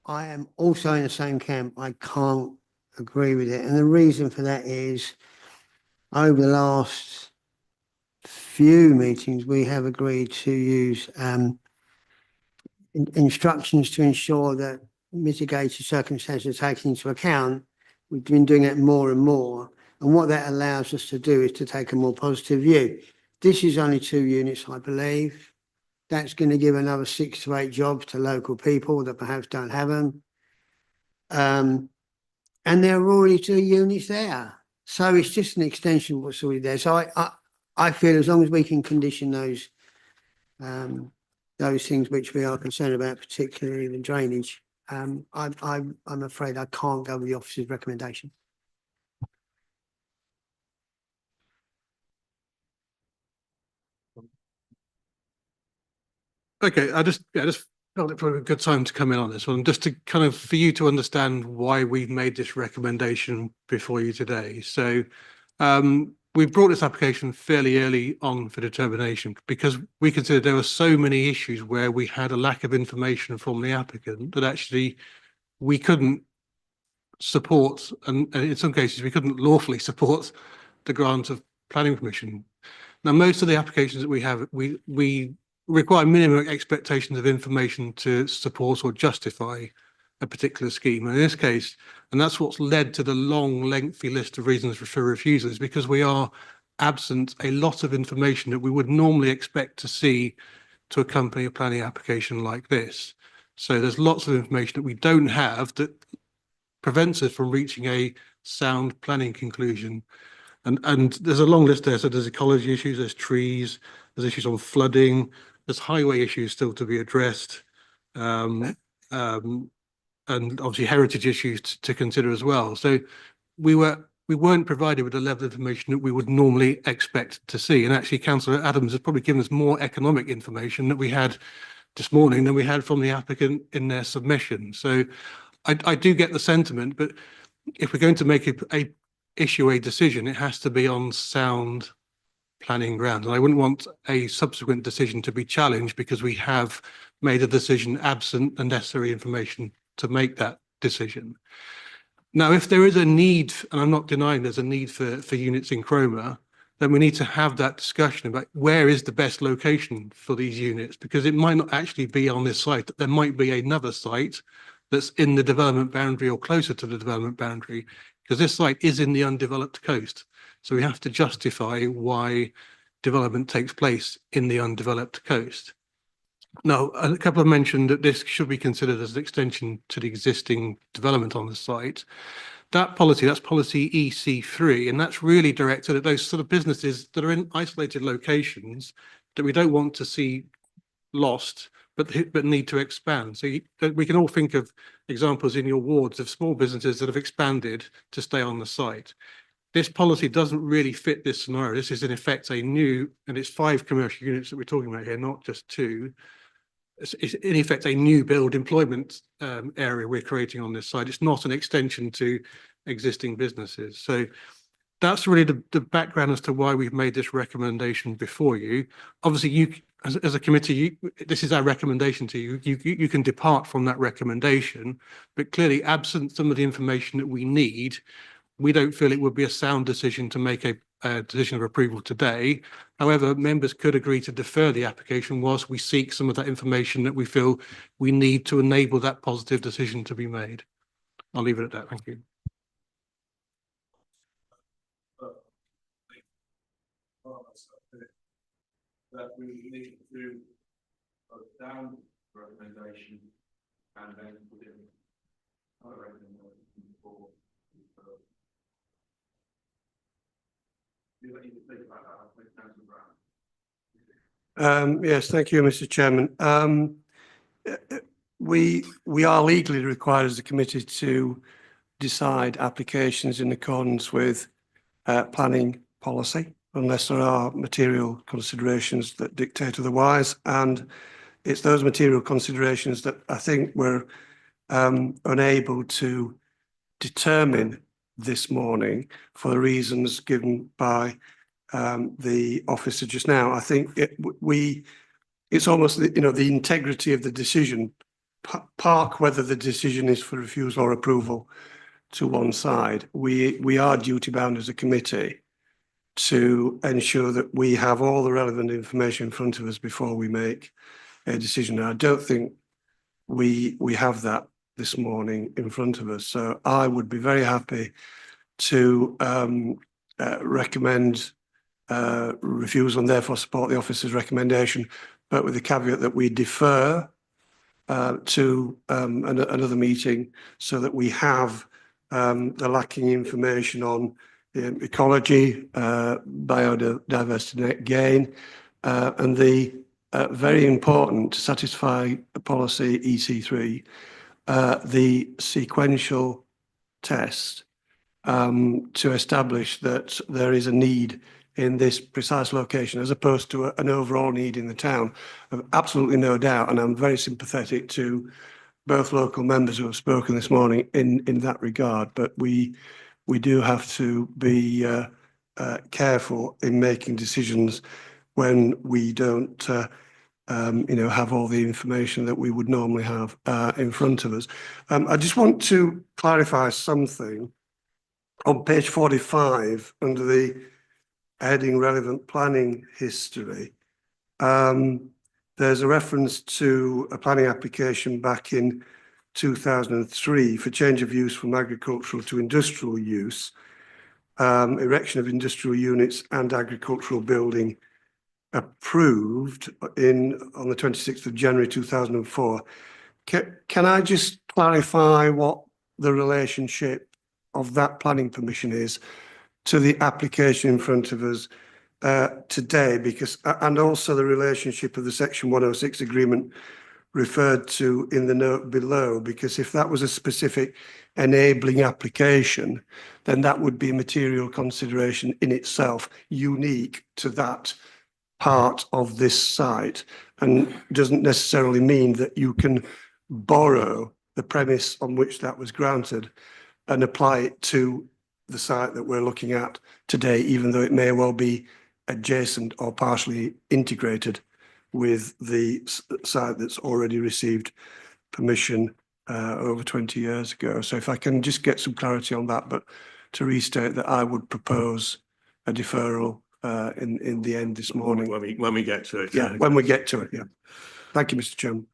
I am also in the same camp. I can't agree with it. And the reason for that is over the last few meetings, we have agreed to use instructions to ensure that mitigated circumstances are taken into account. We've been doing it more and more. And what that allows us to do is to take a more positive view. This is only 2 units, I believe. That's going to give another 6 to 8 jobs to local people that perhaps don't have them. And there are already 2 units there. So it's just an extension of what's already there. So I feel as long as we can condition those things which we are concerned about, particularly the drainage, I'm afraid I can't go with the officer's recommendation. Okay, I just felt it probably a good time to come in on this one, just to kind of for you to understand why we've made this recommendation before you today. So we brought this application fairly early on for determination because we considered there were so many issues where we had a lack of information from the applicant that actually we couldn't support, and in some cases we couldn't lawfully support the grant of planning permission. Now, most of the applications that we have, we require minimum expectations of information to support or justify a particular scheme. And in this case, and that's what's led to the long, lengthy list of reasons for refusal, is because we are absent a lot of information that we would normally expect to see to accompany a planning application like this. So there's lots of information that we don't have that prevents us from reaching a sound planning conclusion. And there's a long list there. So there's ecology issues, there's trees, there's issues on flooding, there's highway issues still to be addressed, and obviously heritage issues to consider as well. So we weren't provided with the level of information that we would normally expect to see. And actually, Councillor Adams has probably given us more economic information that we had this morning than we had from the applicant in their submission. So I do get the sentiment, but if we're going to make issue a decision, it has to be on sound planning grounds. And I wouldn't want a subsequent decision to be challenged because we have made a decision absent the necessary information to make that decision. Now, if there is a need, and I'm not denying there's a need for units in Cromer, then we need to have that discussion about where is the best location for these units, because it might not actually be on this site. There might be another site that's in the development boundary or closer to the development boundary, because this site is in the undeveloped coast. So we have to justify why development takes place in the undeveloped coast. Now, a couple have mentioned that this should be considered as an extension to the existing development on the site. That policy, that's policy EC3, and that's really directed at those sort of businesses that are in isolated locations that we don't want to see lost, but need to expand. So we can all think of examples in your wards of small businesses that have expanded to stay on the site. This policy doesn't really fit this scenario. This is in effect a new, and it's 5 commercial units that we're talking about here, not just 2. It's in effect a new build employment area we're creating on this site. It's not an extension to existing businesses. So that's really the background as to why we've made this recommendation before you. Obviously, you as a committee, this is our recommendation to you. You can depart from that recommendation, but clearly absent some of the information that we need, we don't feel it would be a sound decision to make a decision of approval today. However, members could agree to defer the application whilst we seek some of that information that we feel we need to enable that positive decision to be made. I'll leave it at that. Thank you. that we need to vote down recommendation and then put in another recommendation for. You need to think about that. I think Councillor Brown. Yes, thank you, Mr. Chairman. We are legally required as a committee to decide applications in accordance with planning policy, unless there are material considerations that dictate otherwise. And it's those material considerations that I think we're unable to determine this morning for the reasons given by the officer just now. I think it's almost the integrity of the decision. Park whether the decision is for refusal or approval to one side. We are duty bound as a committee to ensure that we have all the relevant information in front of us before we make a decision. And I don't think we have that this morning in front of us. So I would be very happy to recommend refusal and therefore support the officer's recommendation, but with the caveat that we defer to another meeting so that we have the lacking information on ecology, biodiversity net gain, and the very important to satisfy policy EC3, the sequential test to establish that there is a need in this precise location as opposed to an overall need in the town. I've absolutely no doubt, and I'm very sympathetic to both local members who have spoken this morning in that regard, but we do have to be careful in making decisions when we don't have all the information that we would normally have in front of us. I just want to clarify something. On page 45, under the heading relevant planning history, there's a reference to a planning application back in 2003 for change of use from agricultural to industrial use, erection of industrial units and agricultural building approved on the 26th of January 2004. Can I just clarify what the relationship of that planning permission is to the application in front of us today, because and also the relationship of the Section 106 agreement referred to in the note below, because if that was a specific enabling application, then that would be a material consideration in itself, unique to that part of this site, and doesn't necessarily mean that you can borrow the premise on which that was granted and apply it to the site that we're looking at today, even though it may well be adjacent or partially integrated with the site that's already received permission over 20 years ago. So if I can just get some clarity on that, but to restate that I would propose a deferral in the end this morning. When we get to it. Yeah, when we get to it, yeah. Thank you, Mr. Chairman.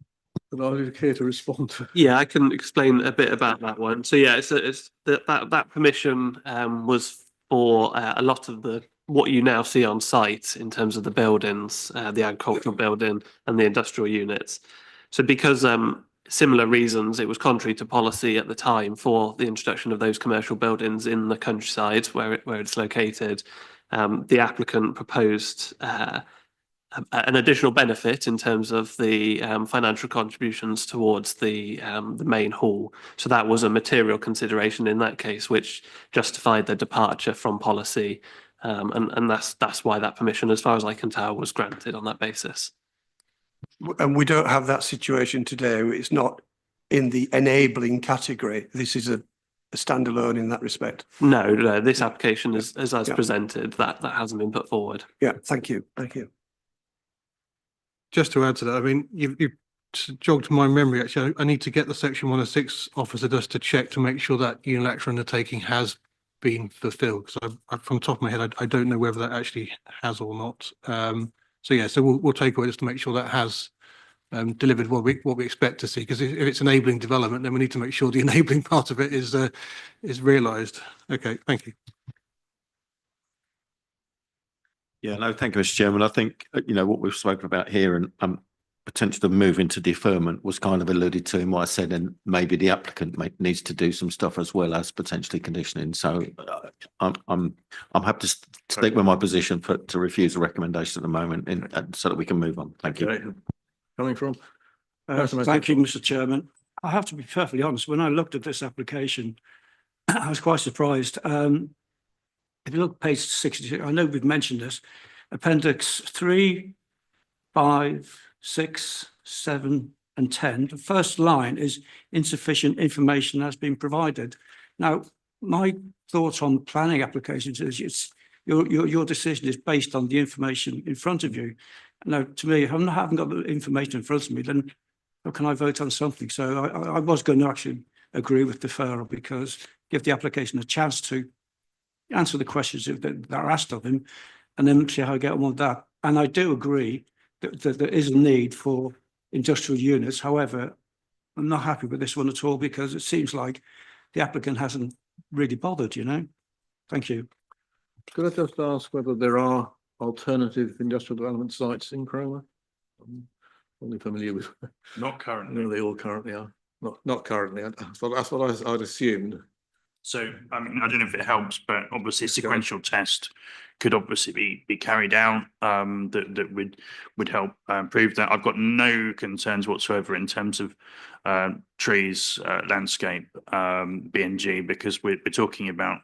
And I'm here to respond to. Yeah, I can explain a bit about that one. So yeah, it's that permission was for a lot of what you now see on site in terms of the buildings, the agricultural building and the industrial units. So because similar reasons, it was contrary to policy at the time for the introduction of those commercial buildings in the countryside where it's located. The applicant proposed an additional benefit in terms of the financial contributions towards the main hall. So that was a material consideration in that case, which justified the departure from policy. And that's why that permission, as far as I can tell, was granted on that basis. And we don't have that situation today. It's not in the enabling category. This is a standalone in that respect. No, this application is as presented, that hasn't been put forward. Yeah, thank you. Thank you. Just to add to that, I mean, you've jogged my memory, actually. I need to get the Section 106 officer just to check to make sure that unilateral undertaking has been fulfilled. Because from the top of my head, I don't know whether that actually has or not. So yeah, so we'll take away just to make sure that has delivered what we expect to see. Because if it's enabling development, then we need to make sure the enabling part of it is realised. Okay, thank you. Yeah, no, thank you, Mr. Chairman. I think, what we've spoken about here and potential to move into deferment was kind of alluded to in what I said, and maybe the applicant needs to do some stuff as well as potentially conditioning. So I'm happy to stick with my position to refuse the recommendation at the moment and so that we can move on. Thank you. Okay. Coming from? Thank you, Mr. Chairman. I have to be perfectly honest, when I looked at this application, I was quite surprised. If you look at page 66, I know we've mentioned this, appendix 3, 5, 6, 7 and 10. The first line is insufficient information has been provided. Now, my thoughts on planning applications is your decision is based on the information in front of you. Now, to me, if I haven't got the information in front of me, then how can I vote on something? So I was going to actually agree with deferral, because give the application a chance to answer the questions that are asked of him, and then see how I get on with that. And I do agree that there is a need for industrial units. However, I'm not happy with this one at all, because it seems like the applicant hasn't really bothered, Thank you. Could I just ask whether there are alternative industrial development sites in Cromer? I'm only familiar with. Not currently. No, they all currently are. Not currently. That's what I'd assumed. So, I mean, I don't know if it helps, but obviously a sequential test could obviously be carried out that would help prove that. I've got no concerns whatsoever in terms of trees, landscape, B&G, because we're talking about,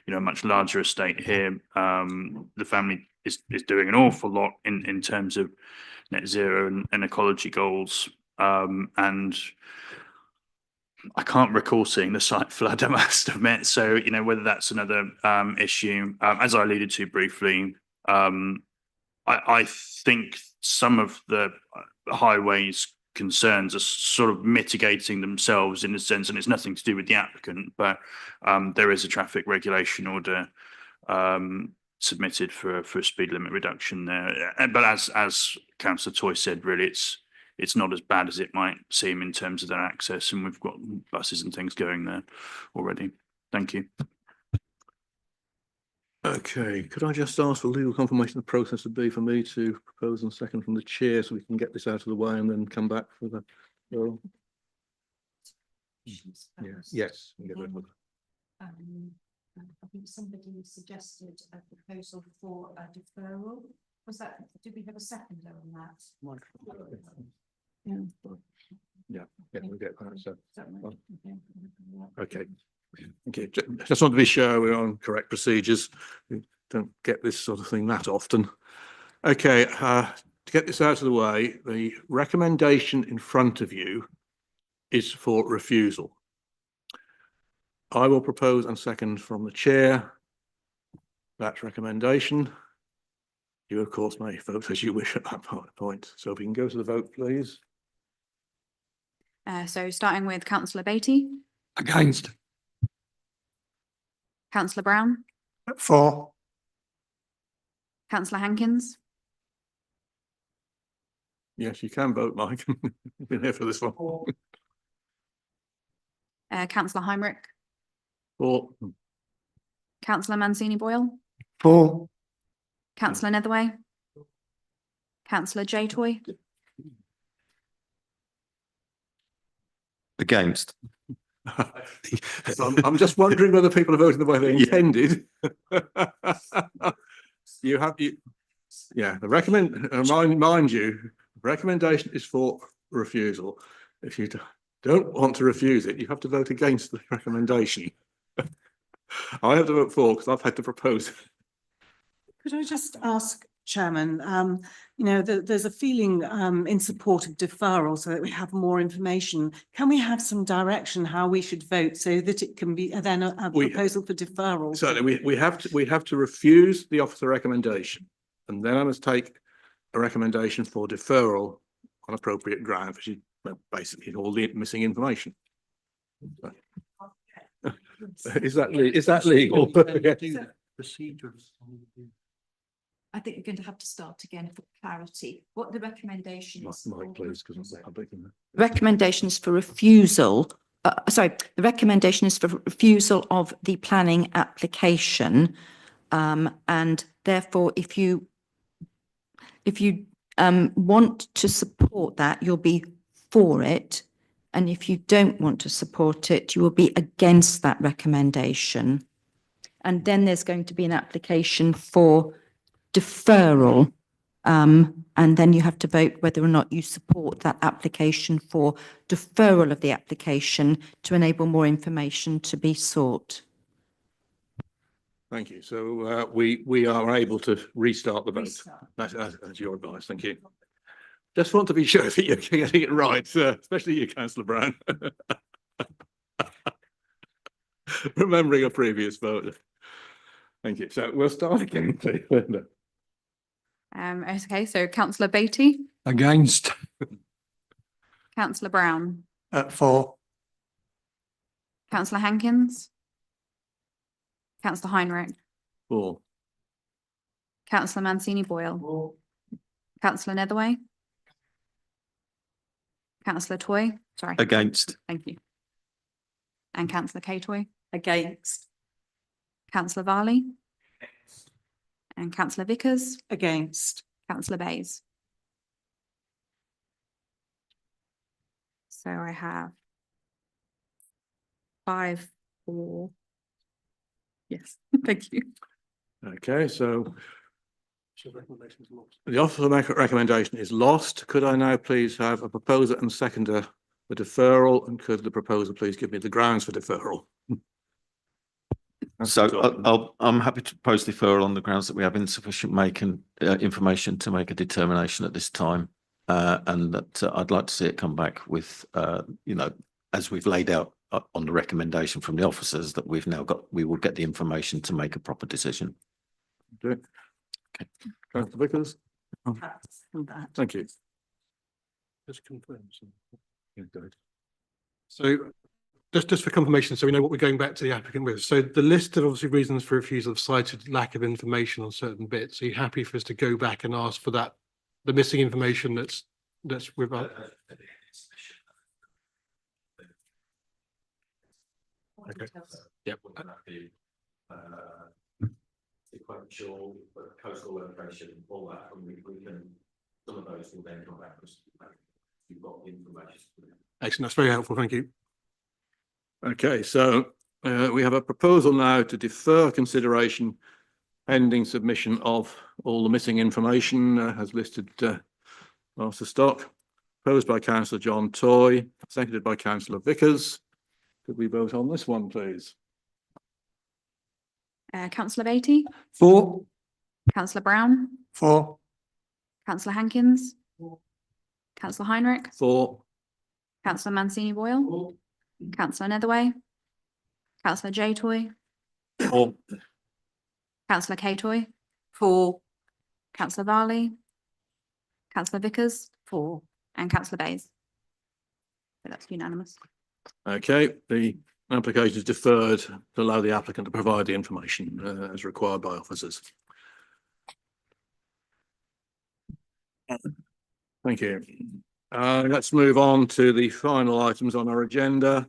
a much larger estate here. The family is doing an awful lot in terms of net zero and ecology goals, and I can't recall seeing the site flood, I must admit. So, whether that's another issue, as I alluded to briefly, I think some of the highways concerns are sort of mitigating themselves in a sense, and it's nothing to do with the applicant, but there is a traffic regulation order submitted for a speed limit reduction there. But as Councillor Toy said, really, it's not as bad as it might seem in terms of their access, and we've got buses and things going there already. Thank you. Okay, could I just ask for legal confirmation the process would be for me to propose and second from the chair, so we can get this out of the way and then come back for the. Yes. I think somebody suggested a proposal for a deferral. Did we have a seconder on that? Yeah, we'll get that. So, okay. Okay, just want to be sure we're on correct procedures. We don't get this sort of thing that often. Okay, to get this out of the way, the recommendation in front of you is for refusal. I will propose and second from the chair that recommendation. You, of course, may vote as you wish at that point. So if we can go to the vote, please. So starting with Councillor Beattie, Against. Councillor Brown, For. Councillor Hankins, Yes, you can vote, Mike. You've been here for this one. Councillor Heinrich, For. Councillor Mancini Boyle, For. Councillor Netherway, Councillor J Toy, Against. I'm just wondering whether people are voting the way they intended. Yeah, the mind you, recommendation is for refusal. If you don't want to refuse it, you have to vote against the recommendation. I have to vote for because I've had to propose. Could I just ask, Chairman, there's a feeling in support of deferral so that we have more information. Can we have some direction how we should vote so that it can be then a proposal for deferral? Certainly, we have to refuse the officer recommendation, and then I must take a recommendation for deferral on appropriate ground, which is basically all the missing information. Is that legal? Procedures. I think you're going to have to start again for clarity. What the recommendation is. Mike, please, because I'm breaking that. Recommendation is for refusal. The recommendation is for refusal of the planning application. And therefore, if you if you want to support that, you'll be for it. And if you don't want to support it, you will be against that recommendation. And then there's going to be an application for deferral. And then you have to vote whether or not you support that application for deferral of the application to enable more information to be sought. Thank you. So we are able to restart the vote. That's your advice. Thank you. Just want to be sure that you're getting it right, especially you, Councillor Brown. Remembering a previous vote. Thank you. So we'll start again, please. Okay, so Councillor Beattie, Against. Councillor Brown, For. Councillor Hankins, Councillor Heinrich, For. Councillor Mancini Boyle, Councillor Netherway, Councillor Toy, sorry. Against. Thank you. And Councillor Katoy. Against. Councillor Varley. And Councillor Vickers. Against. Councillor Bayes. So I have 5, 4. Yes, thank you. Okay, so the offer of recommendation is lost. Could I now please have a proposer and seconder for deferral? And could the proposer please give me the grounds for deferral? So I'm happy to propose deferral on the grounds that we have insufficient information to make a determination at this time. And that I'd like to see it come back with, as we've laid out on the recommendation from the officers, that we will get the information to make a proper decision. Okay. Councillor Vickers. Thank you. Just confirm. So just for confirmation, so we know what we're going back to the applicant with. So the list of obviously reasons for refusal have cited lack of information on certain bits. Are you happy for us to go back and ask for that, the missing information that's with us? Okay. Yep. Sequential, coastal location, all that, and we can, some of those will then come back. You've got the information. Excellent, that's very helpful, thank you. Okay, so we have a proposal now to defer consideration pending submission of all the missing information as listed Master Stock, proposed by Councillor John Toy, seconded by Councillor Vickers. Could we vote on this one, please? Councillor Beattie, For. Councillor Brown, For. Councillor Hankins, Councillor Heinrich, For. Councillor Mancini Boyle, Councillor Netherway, Councillor J Toy, For. Councillor K Toy, for, Councillor Varley, Councillor Vickers, for, and Councillor Bayes. So that's unanimous. Okay, the application is deferred to allow the applicant to provide the information as required by officers. Thank you. Let's move on to the final items on our agenda.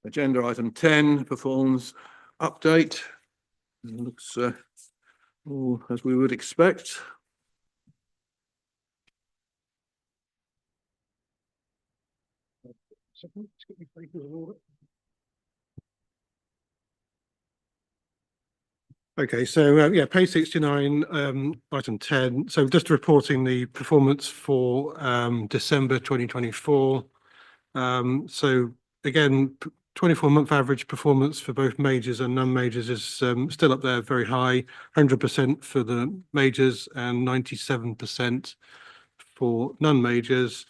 Agenda item 10, performance update. Looks all as we would expect. Okay, so yeah, page 69, item 10. So just reporting the performance for December 2024. So again, 24-month average performance for both majors and non-majors is still up there, very high, 100% for the majors and 97% for non-majors.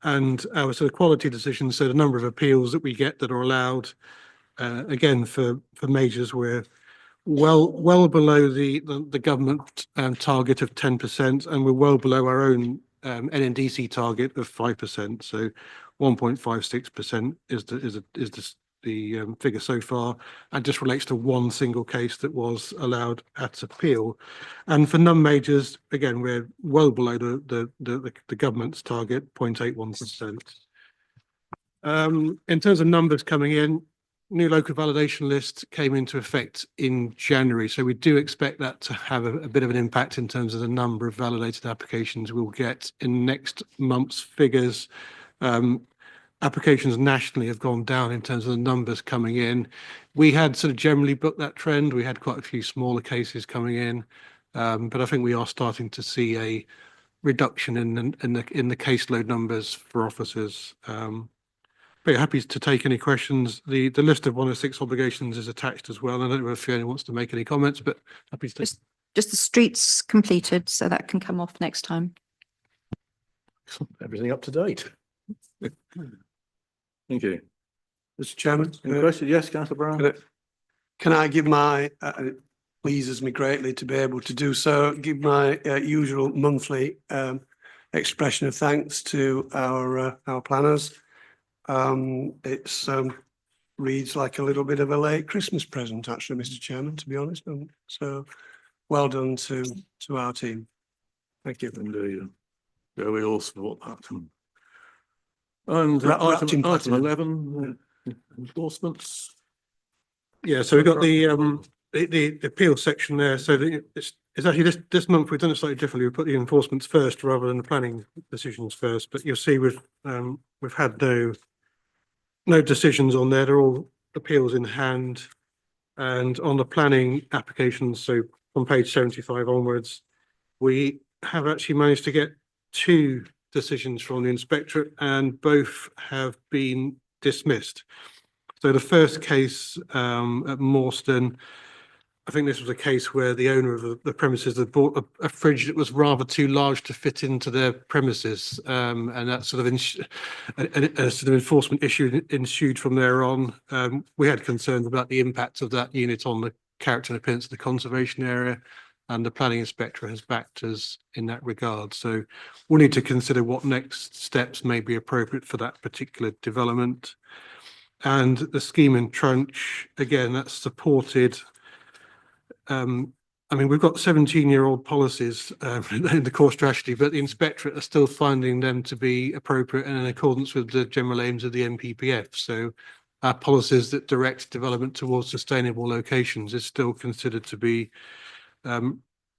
And our sort of quality decisions, so the number of appeals that we get that are allowed, again, for majors, we're well below the government target of 10%, and we're well below our own NNDC target of 5%. So 1.56% is the figure so far, and just relates to one single case that was allowed at appeal. And for non-majors, again, we're well below the government's target, 0.81%. In terms of numbers coming in, new local validation list came into effect in January, so we do expect that to have a bit of an impact in terms of the number of validated applications we'll get in next month's figures. Applications nationally have gone down in terms of the numbers coming in. We had sort of generally booked that trend. We had quite a few smaller cases coming in, but I think we are starting to see a reduction in the caseload numbers for officers. Very happy to take any questions. The list of 106 obligations is attached as well. I don't know if Fiona wants to make any comments, but happy to take. Just the streets completed, so that can come off next time. Everything up to date. Thank you. Mr. Chairman. Any questions? Yes, Councillor Brown. Can I give my, it pleases me greatly to be able to do so, give my usual monthly expression of thanks to our planners. It's reads like a little bit of a late Christmas present, actually, Mr. Chairman, to be honest. So well done to our team. Thank you. Indeed. Yeah, we all support that. And Wrapped in item platinum. 11, endorsements. Yeah, so we've got the appeal section there. So it's actually this month we've done it slightly differently. We put the enforcements first rather than the planning decisions first. But you'll see we've had no decisions on there. They're all appeals in hand. And on the planning applications, so on page 75 onwards, we have actually managed to get 2 decisions from the inspectorate, and both have been dismissed. So the first case at Morston, I think this was a case where the owner of the premises had bought a fridge that was rather too large to fit into their premises, and that sort of a sort of enforcement issue ensued from there on. We had concerns about the impact of that unit on the character and appearance of the conservation area, and the planning inspector has backed us in that regard. So we'll need to consider what next steps may be appropriate for that particular development. And the scheme in Trunch, again, that's supported. I mean, we've got 17-year-old policies in the core strategy, but the inspectorate are still finding them to be appropriate and in accordance with the general aims of the NPPF. So our policies that direct development towards sustainable locations is still considered to be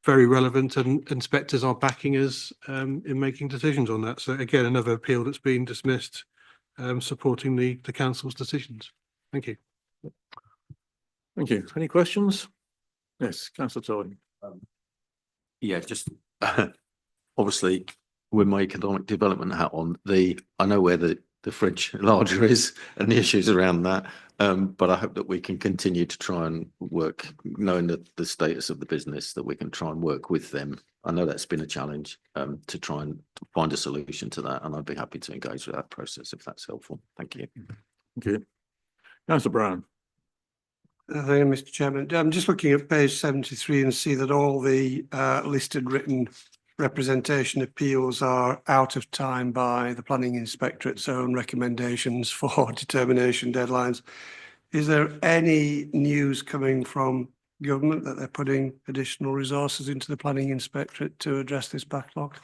very relevant, and inspectors are backing us in making decisions on that. So again, another appeal that's been dismissed, supporting the council's decisions. Thank you. Thank you. Any questions? Yes, Councillor Todd. Yeah, just obviously with my economic development hat on, I know where the fridge larger is and the issues around that. But I hope that we can continue to try and work, knowing that the status of the business, that we can try and work with them. I know that's been a challenge to try and find a solution to that, and I'd be happy to engage with that process if that's helpful. Thank you. Thank you. Councillor Brown. Thank you, Mr. Chairman. I'm just looking at page 73 and see that all the listed written representation appeals are out of time by the planning inspectorate's own recommendations for determination deadlines. Is there any news coming from government that they're putting additional resources into the planning inspectorate to address this backlog,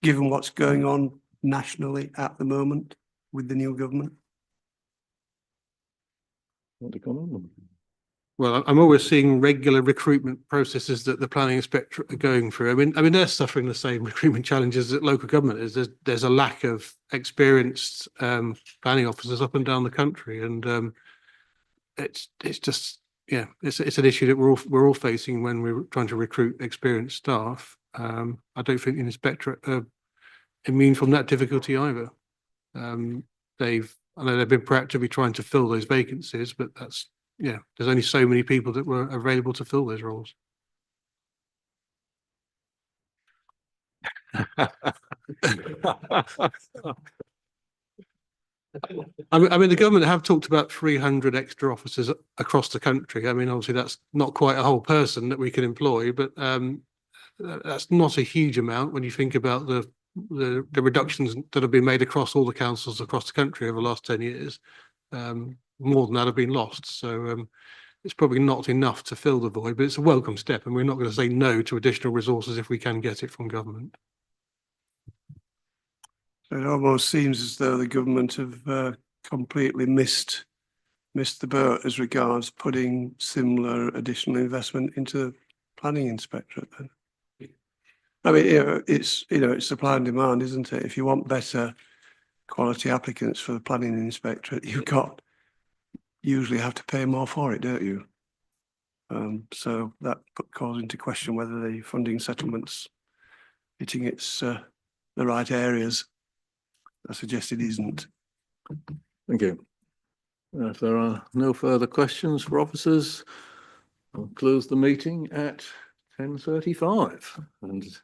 given what's going on nationally at the moment with the new government? Want to comment? Well, I'm always seeing regular recruitment processes that the planning inspectorate are going through. I mean, they're suffering the same recruitment challenges that local government is. There's a lack of experienced planning officers up and down the country, and it's just, yeah, it's an issue that we're all facing when we're trying to recruit experienced staff. I don't think the inspectorate are immune from that difficulty either. I know they've been proactively trying to fill those vacancies, but that's, yeah, there's only so many people that were available to fill those roles. I mean, the government have talked about 300 extra officers across the country. I mean, obviously that's not quite a whole person that we can employ, but that's not a huge amount when you think about the reductions that have been made across all the councils across the country over the last 10 years. More than that have been lost. So it's probably not enough to fill the void, but it's a welcome step, and we're not going to say no to additional resources if we can get it from government. So it almost seems as though the government have completely missed missed the boat as regards putting similar additional investment into the planning inspectorate then? I mean, it's supply and demand, isn't it? If you want better quality applicants for the planning inspectorate, usually have to pay more for it, don't you? So that calls into question whether the funding settlement's hitting the right areas. I suggest it isn't. Thank you. If there are no further questions for officers, I'll close the meeting at 10:35 and